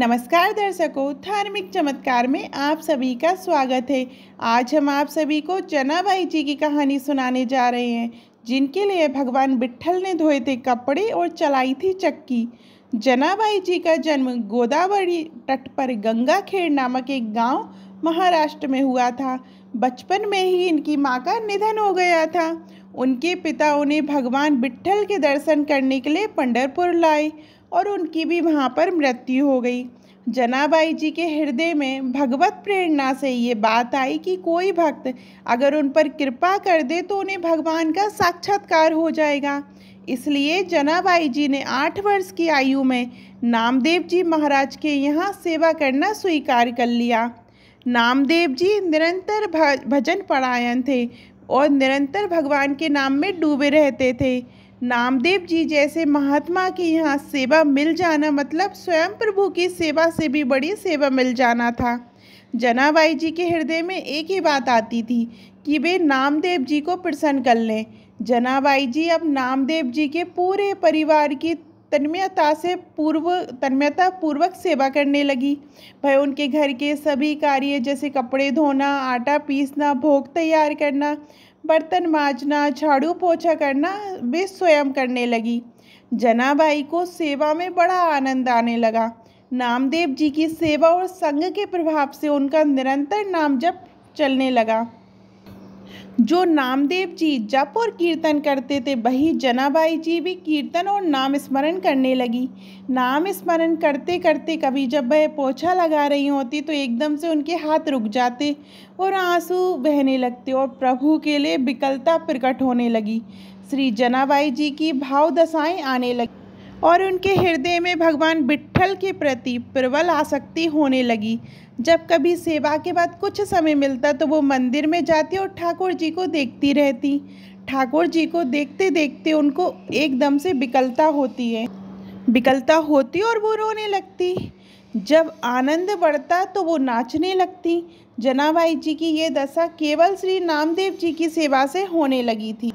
नमस्कार दर्शकों, धार्मिक चमत्कार में आप सभी का स्वागत है। आज हम आप सभी को जनाबाई जी की कहानी सुनाने जा रहे हैं, जिनके लिए भगवान विट्ठल ने धोए थे कपड़े और चलाई थी चक्की। जनाबाई जी का जन्म गोदावरी तट पर गंगाखेड़ नामक एक गांव महाराष्ट्र में हुआ था। बचपन में ही इनकी मां का निधन हो गया था। उनके पिता उन्हें भगवान विट्ठल के दर्शन करने के लिए पंढरपुर लाए और उनकी भी वहाँ पर मृत्यु हो गई। जनाबाई जी के हृदय में भगवत प्रेरणा से ये बात आई कि कोई भक्त अगर उन पर कृपा कर दे तो उन्हें भगवान का साक्षात्कार हो जाएगा। इसलिए जनाबाई जी ने 8 वर्ष की आयु में नामदेव जी महाराज के यहाँ सेवा करना स्वीकार कर लिया। नामदेव जी निरंतर भजन परायण थे और निरंतर भगवान के नाम में डूबे रहते थे। नामदेव जी जैसे महात्मा के यहाँ सेवा मिल जाना मतलब स्वयं प्रभु की सेवा से भी बड़ी सेवा मिल जाना था। जनाबाई जी के हृदय में एक ही बात आती थी कि वे नामदेव जी को प्रसन्न कर लें। जनाबाई जी अब नामदेव जी के पूरे परिवार की तन्मयता पूर्वक सेवा करने लगी। वह उनके घर के सभी कार्य जैसे कपड़े धोना, आटा पीसना, भोग तैयार करना, बर्तन मांजना, झाड़ू पोछा करना वे स्वयं करने लगी। जनाबाई को सेवा में बड़ा आनंद आने लगा। नामदेव जी की सेवा और संग के प्रभाव से उनका निरंतर नाम जप चलने लगा। जो नामदेव जी जप और कीर्तन करते थे वही जनाबाई जी भी कीर्तन और नाम स्मरण करने लगी। नाम स्मरण करते करते कभी जब वह पोछा लगा रही होती तो एकदम से उनके हाथ रुक जाते और आंसू बहने लगते और प्रभु के लिए विकलता प्रकट होने लगी। श्री जनाबाई जी की भाव दशाएं आने लगी और उनके हृदय में भगवान विट्ठल के प्रति प्रबल आसक्ति होने लगी। जब कभी सेवा के बाद कुछ समय मिलता तो वो मंदिर में जाती और ठाकुर जी को देखती रहती। ठाकुर जी को देखते देखते उनको एकदम से विकलता होती और वो रोने लगती। जब आनंद बढ़ता तो वो नाचने लगती। जनाबाई जी की ये दशा केवल श्री नामदेव जी की सेवा से होने लगी थी।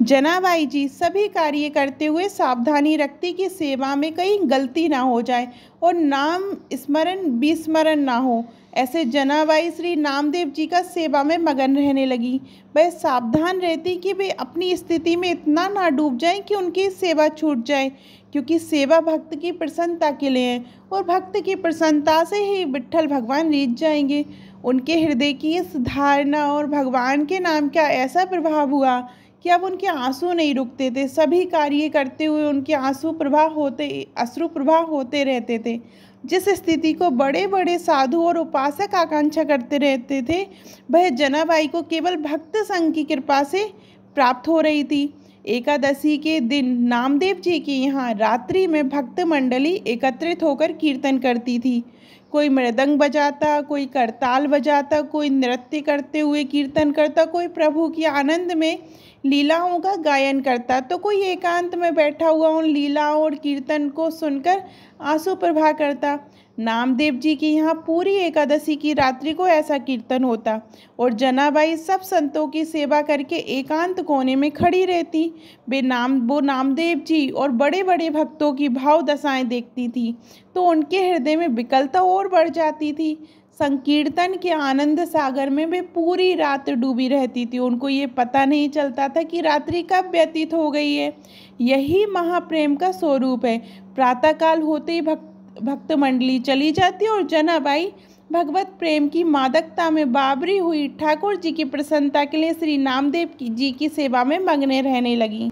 जनाबाई जी सभी कार्य करते हुए सावधानी रखती कि सेवा में कहीं गलती ना हो जाए और नाम स्मरण विस्मरण ना हो। ऐसे जनाबाई श्री नामदेव जी का सेवा में मगन रहने लगी। वह सावधान रहती कि वे अपनी स्थिति में इतना ना डूब जाएं कि उनकी सेवा छूट जाए, क्योंकि सेवा भक्त की प्रसन्नता के लिए है और भक्त की प्रसन्नता से ही विट्ठल भगवान रीझ जाएंगे। उनके हृदय की इस धारणा और भगवान के नाम का ऐसा प्रभाव हुआ कि अब उनके आंसू नहीं रुकते थे। सभी कार्य करते हुए उनके अश्रु प्रवाह होते रहते थे। जिस स्थिति को बड़े बड़े साधु और उपासक आकांक्षा करते रहते थे वह जनाबाई को केवल भक्त संघ की कृपा से प्राप्त हो रही थी। एकादशी के दिन नामदेव जी के यहाँ रात्रि में भक्त मंडली एकत्रित होकर कीर्तन करती थी। कोई मृदंग बजाता, कोई करताल बजाता, कोई नृत्य करते हुए कीर्तन करता, कोई प्रभु की आनंद में लीलाओं का गायन करता, तो कोई एकांत में बैठा हुआ उन लीलाओं और कीर्तन को सुनकर आंसू प्रवाह करता। नामदेव जी की यहाँ पूरी एकादशी की रात्रि को ऐसा कीर्तन होता और जनाबाई सब संतों की सेवा करके एकांत कोने में खड़ी रहती। वो नामदेव जी और बड़े बड़े भक्तों की भाव दशाएं देखती थी तो उनके हृदय में विकलता और बढ़ जाती थी। संकीर्तन के आनंद सागर में वे पूरी रात डूबी रहती थी। उनको ये पता नहीं चलता था कि रात्रि कब व्यतीत हो गई है। यही महाप्रेम का स्वरूप है। प्रातःकाल होते ही भक्त मंडली चली जाती और जनाबाई भगवत प्रेम की मादकता में बाबरी हुई ठाकुर जी की प्रसन्नता के लिए श्री नामदेव जी की सेवा में मग्न रहने लगी।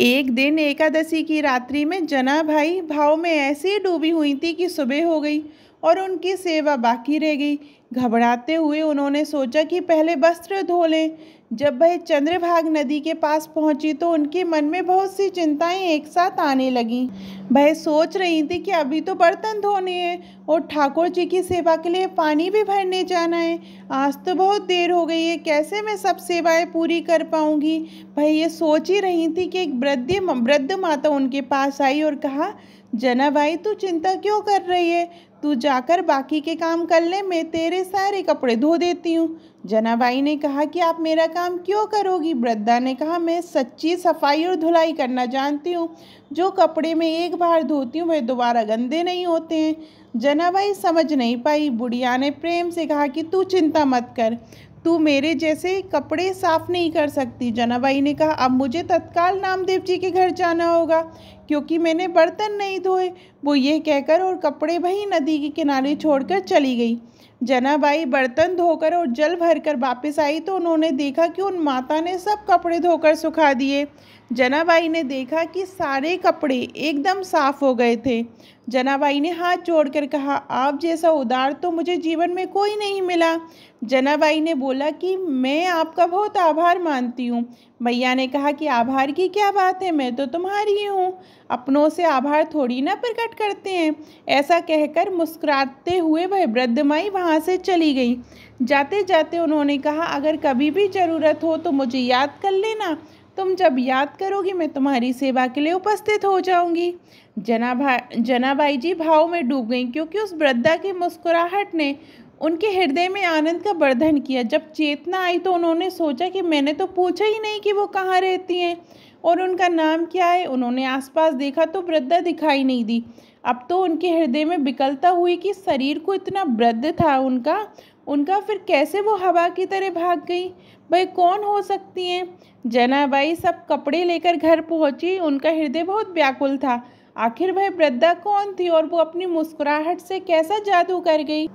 एक दिन एकादशी की रात्रि में जनाबाई भाव में ऐसी डूबी हुई थी कि सुबह हो गई और उनकी सेवा बाकी रह गई। घबराते हुए उन्होंने सोचा कि पहले वस्त्र धो लें। जब वह चंद्रभाग नदी के पास पहुंची तो उनके मन में बहुत सी चिंताएं एक साथ आने लगीं। वह सोच रही थी कि अभी तो बर्तन धोने हैं और ठाकुर जी की सेवा के लिए पानी भी भरने जाना है। आज तो बहुत देर हो गई है, कैसे मैं सब सेवाएं पूरी कर पाऊंगी। वह ये सोच ही रही थी कि एक वृद्ध माता उनके पास आई और कहा, जनाबाई तू चिंता क्यों कर रही है, तू जाकर बाकी के काम कर ले, मैं तेरे सारे कपड़े धो देती हूँ। जनाबाई ने कहा कि आप मेरा काम क्यों करोगी। वृद्धा ने कहा, मैं सच्ची सफाई और धुलाई करना जानती हूँ। जो कपड़े मैं एक बार धोती हूँ वह दोबारा गंदे नहीं होते हैं। जनाबाई समझ नहीं पाई। बुढ़िया ने प्रेम से कहा कि तू चिंता मत कर, तू मेरे जैसे कपड़े साफ नहीं कर सकती। जनाबाई ने कहा अब मुझे तत्काल नामदेव जी के घर जाना होगा क्योंकि मैंने बर्तन नहीं धोए। वो ये कहकर और कपड़े वहीं नदी के किनारे छोड़कर चली गई। जनाबाई बर्तन धोकर और जल भरकर वापस आई तो उन्होंने देखा कि उन माता ने सब कपड़े धोकर सुखा दिए। जनाबाई ने देखा कि सारे कपड़े एकदम साफ हो गए थे। जनाबाई ने हाथ जोड़कर कहा आप जैसा उदार तो मुझे जीवन में कोई नहीं मिला। जनाबाई ने बोला कि मैं आपका बहुत आभार मानती हूँ। मैया ने कहा कि आभार की क्या बात है, मैं तो तुम्हारी ही हूँ, अपनों से आभार थोड़ी ना प्रकट करते हैं। ऐसा कहकर मुस्कुराते हुए वह वृद्ध माई वहाँ से चली गई। जाते जाते उन्होंने कहा अगर कभी भी ज़रूरत हो तो मुझे याद कर लेना, तुम जब याद करोगी मैं तुम्हारी सेवा के लिए उपस्थित हो जाऊंगी। जनाबाई जी भाव में डूब गईं क्योंकि उस वृद्धा की मुस्कुराहट ने उनके हृदय में आनंद का वर्धन किया। जब चेतना आई तो उन्होंने सोचा कि मैंने तो पूछा ही नहीं कि वो कहाँ रहती हैं और उनका नाम क्या है। उन्होंने आसपास देखा तो वृद्धा दिखाई नहीं दी। अब तो उनके हृदय में विकलता हुई कि शरीर को इतना वृद्ध था उनका फिर कैसे वो हवा की तरह भाग गई। वह कौन हो सकती हैं। जनाबाई सब कपड़े लेकर घर पहुंची। उनका हृदय बहुत व्याकुल था। आखिर वह वृद्धा कौन थी और वो अपनी मुस्कुराहट से कैसा जादू कर गई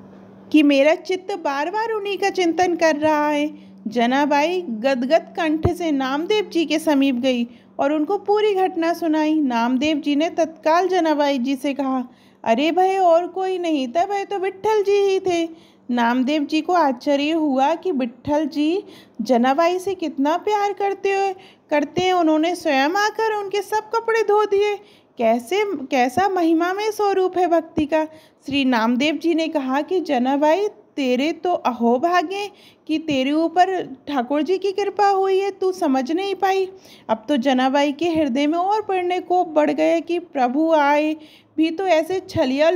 कि मेरा चित्त बार बार उन्हीं का चिंतन कर रहा है। जनाबाई गदगद कंठ से नामदेव जी के समीप गई और उनको पूरी घटना सुनाई। नामदेव जी ने तत्काल जनाबाई जी से कहा अरे भाई और कोई नहीं था, वह तो विट्ठल जी ही थे। नामदेव जी को आश्चर्य हुआ कि विट्ठल जी जनाबाई से कितना प्यार करते हैं। उन्होंने स्वयं आकर उनके सब कपड़े धो दिए। कैसा महिमा में स्वरूप है भक्ति का। श्री नामदेव जी ने कहा कि जनाबाई तेरे तो अहोभाग्य कि तेरे ऊपर ठाकुर जी की कृपा हुई है, तू समझ नहीं पाई। अब तो जनाबाई के हृदय में और बढ़ने को बढ़ गए कि प्रभु आए भी तो ऐसे छलिया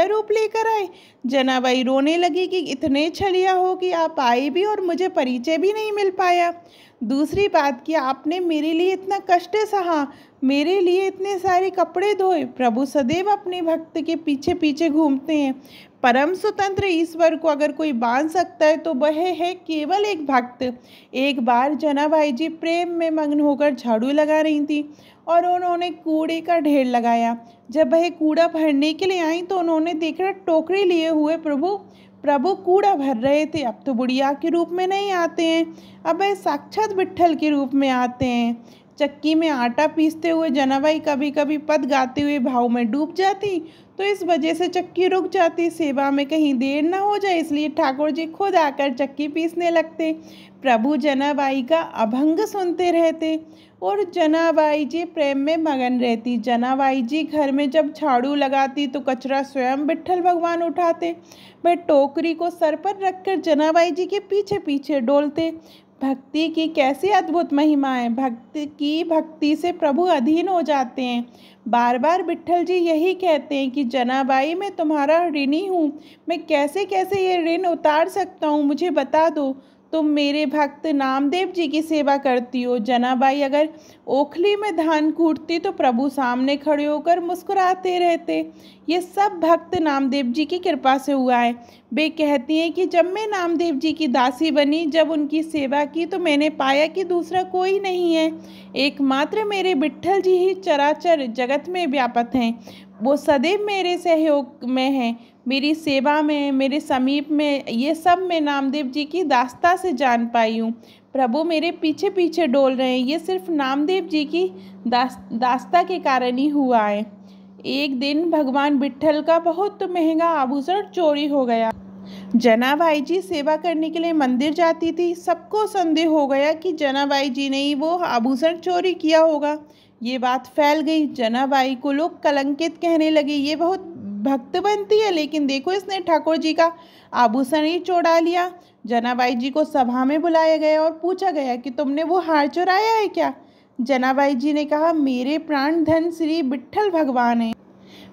रूप लेकर आए। जनाबाई रोने लगी कि इतने छलिया हो कि आप आए भी और मुझे परिचय भी नहीं मिल पाया। दूसरी बात कि आपने मेरे लिए इतना कष्ट सहा, मेरे लिए इतने सारे कपड़े धोए। प्रभु सदैव अपने भक्त के पीछे पीछे घूमते हैं। परम स्वतंत्र ईश्वर को अगर कोई बांध सकता है तो वह है केवल एक भक्त। एक बार जनाबाई जी प्रेम में मग्न होकर झाड़ू लगा रही थी और उन्होंने कूड़े का ढेर लगाया। जब वह कूड़ा भरने के लिए आई तो उन्होंने देखा टोकरी लिए हुए प्रभु कूड़ा भर रहे थे। अब तो बुढ़िया के रूप में नहीं आते हैं, अब वह साक्षात विट्ठल के रूप में आते हैं। चक्की में आटा पीसते हुए जनाबाई कभी कभी पद गाते हुए भाव में डूब जाती तो इस वजह से चक्की रुक जाती। सेवा में कहीं देर न हो जाए इसलिए ठाकुर जी खुद आकर चक्की पीसने लगते। प्रभु जनाबाई का अभंग सुनते रहते और जनाबाई जी प्रेम में मगन रहती। जनाबाई जी घर में जब झाड़ू लगाती तो कचरा स्वयं विट्ठल भगवान उठाते। वह टोकरी को सर पर रखकर जनाबाई जी के पीछे पीछे डोलते। भक्ति की कैसी अद्भुत महिमा है। भक्ति से प्रभु अधीन हो जाते हैं। बार बार विट्ठल जी यही कहते हैं कि जनाबाई मैं तुम्हारा ऋणी हूँ, मैं कैसे कैसे ये ऋण उतार सकता हूँ, मुझे बता दो। तुम मेरे भक्त नामदेव जी की सेवा करती हो। जनाबाई अगर ओखली में धान कूटती तो प्रभु सामने खड़े होकर मुस्कुराते रहते। ये सब भक्त नामदेव जी की कृपा से हुआ है। वे कहती हैं कि जब मैं नामदेव जी की दासी बनी, जब उनकी सेवा की तो मैंने पाया कि दूसरा कोई नहीं है, एकमात्र मेरे विट्ठल जी ही चराचर जगत में व्यापक हैं। वो सदैव मेरे सहयोग में हैं, मेरी सेवा में, मेरे समीप में। ये सब मैं नामदेव जी की दास्ता से जान पाई हूँ। प्रभु मेरे पीछे पीछे डोल रहे हैं, ये सिर्फ नामदेव जी की दास्ता के कारण ही हुआ है। एक दिन भगवान विट्ठल का बहुत महंगा आभूषण चोरी हो गया। जनाबाई जी सेवा करने के लिए मंदिर जाती थी। सबको संदेह हो गया कि जनाबाई जी ने ही वो आभूषण चोरी किया होगा। ये बात फैल गई। जनाबाई को लोग कलंकित कहने लगे, ये बहुत भक्त बनती है लेकिन देखो इसने ठाकुर जी का आभूषण ही चुरा लिया। जनाबाई जी को सभा में बुलाया गया और पूछा गया कि तुमने वो हार चुराया है क्या। जनाबाई जी ने कहा मेरे प्राण धन श्री विट्ठल भगवान हैं,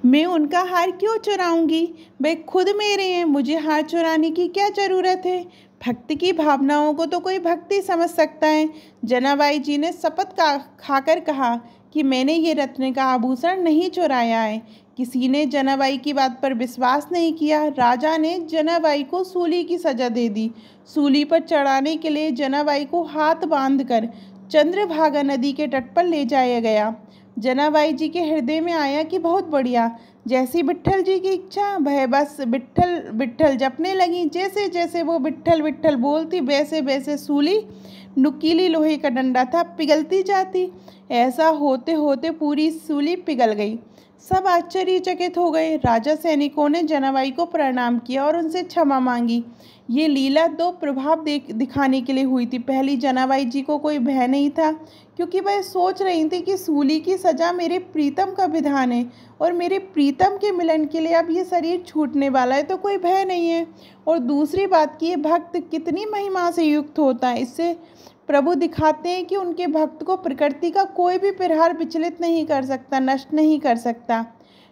मैं उनका हार क्यों चुराऊंगी, वे खुद मेरे हैं, मुझे हार चुराने की क्या ज़रूरत है। भक्त की भावनाओं को तो कोई भक्ति समझ सकता है। जनाबाई जी ने शपथ खाकर कहा कि मैंने ये रत्न का आभूषण नहीं चुराया है। किसी ने जनाबाई की बात पर विश्वास नहीं किया। राजा ने जनाबाई को सूली की सजा दे दी। सूली पर चढ़ाने के लिए जनाबाई को हाथ बांधकर चंद्रभागा नदी के तट पर ले जाया गया। जनाबाई जी के हृदय में आया कि बहुत बढ़िया, जैसी विट्ठल जी की इच्छा, वह बस विट्ठल विट्ठल जपने लगी। जैसे जैसे वो विट्ठल विट्ठल बोलती, वैसे वैसे सूली, नुकीली लोहे का डंडा था, पिघलती जाती। ऐसा होते होते पूरी सूली पिघल गई। सब आश्चर्यचकित हो गए। राजा सैनिकों ने जनाबाई को प्रणाम किया और उनसे क्षमा मांगी। ये लीला दो प्रभाव दिखाने के लिए हुई थी। पहली, जनाबाई जी को कोई भय नहीं था, क्योंकि वह सोच रही थी कि सूली की सजा मेरे प्रीतम का विधान है और मेरे प्रीतम के मिलन के लिए अब ये शरीर छूटने वाला है, तो कोई भय नहीं है। और दूसरी बात कि ये भक्त कितनी महिमा से युक्त होता है, इससे प्रभु दिखाते हैं कि उनके भक्त को प्रकृति का कोई भी प्रहार विचलित नहीं कर सकता, नष्ट नहीं कर सकता।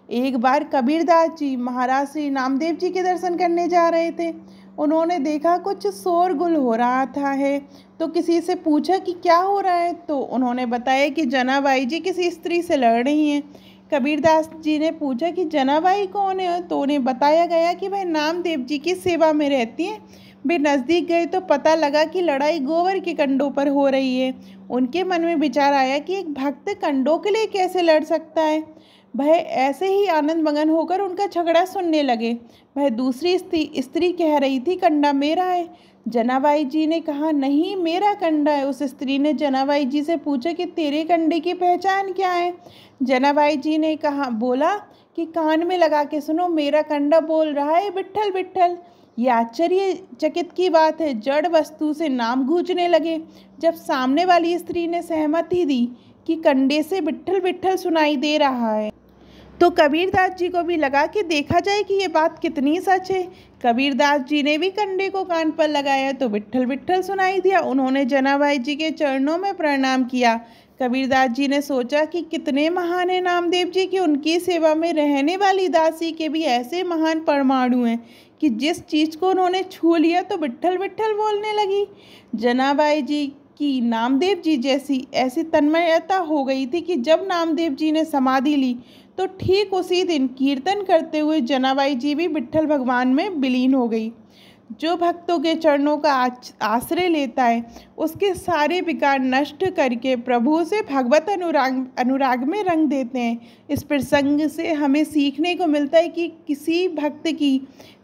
एक बार कबीरदास जी महाराज श्री नामदेव जी के दर्शन करने जा रहे थे। उन्होंने देखा कुछ शोरगुल हो रहा था है, तो किसी से पूछा कि क्या हो रहा है, तो उन्होंने बताया कि जनाबाई जी किसी स्त्री से लड़ रही हैं। कबीरदास जी ने पूछा कि जनाबाई कौन है, तो उन्हें बताया गया कि वह नामदेव जी की सेवा में रहती हैं। वे नज़दीक गए तो पता लगा कि लड़ाई गोबर के कंडों पर हो रही है। उनके मन में विचार आया कि एक भक्त कंडों के लिए कैसे लड़ सकता है। वह ऐसे ही आनंद मगन होकर उनका झगड़ा सुनने लगे। वह दूसरी स्त्री कह रही थी, कंडा मेरा है। जनाबाई जी ने कहा, नहीं, मेरा कंडा है। उस स्त्री ने जनाबाई जी से पूछा कि तेरे कंडे की पहचान क्या है। जनाबाई जी ने बोला कि कान में लगा के सुनो, मेरा कंडा बोल रहा है, विट्ठल विट्ठल। ये आश्चर्यचकित की बात है। जड़ वस्तु से नाम गूंजने लगे। जब सामने वाली स्त्री ने सहमति दी कि कंडे से विट्ठल विट्ठल सुनाई दे रहा है, तो कबीरदास जी को भी लगा कि देखा जाए कि ये बात कितनी सच है। कबीरदास जी ने भी कंडे को कान पर लगाया तो विट्ठल विट्ठल सुनाई दिया। उन्होंने जनाबाई जी के चरणों में प्रणाम किया। कबीरदास जी ने सोचा कि कितने महान है नामदेव जी, कि उनकी सेवा में रहने वाली दासी के भी ऐसे महान परमाणु हैं कि जिस चीज़ को उन्होंने छू लिया तो विट्ठल विट्ठल बोलने लगी। जनाबाई जी की नामदेव जी जैसी ऐसी तन्मयता हो गई थी कि जब नामदेव जी ने समाधि ली तो ठीक उसी दिन कीर्तन करते हुए जनाबाई जी भी विट्ठल भगवान में विलीन हो गई। जो भक्तों के चरणों का आश्रय लेता है, उसके सारे विकार नष्ट करके प्रभु से भगवत अनुराग में रंग देते हैं। इस प्रसंग से हमें सीखने को मिलता है कि किसी भक्त की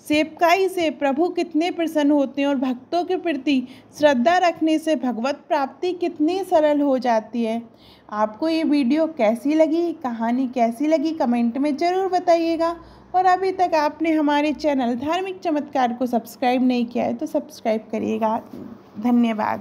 सेवकाई से प्रभु कितने प्रसन्न होते हैं और भक्तों के प्रति श्रद्धा रखने से भगवत प्राप्ति कितनी सरल हो जाती है। आपको ये वीडियो कैसी लगी, कहानी कैसी लगी, कमेंट में ज़रूर बताइएगा। और अभी तक आपने हमारे चैनल धार्मिक चमत्कार को सब्सक्राइब नहीं किया है तो सब्सक्राइब करिएगा। धन्यवाद।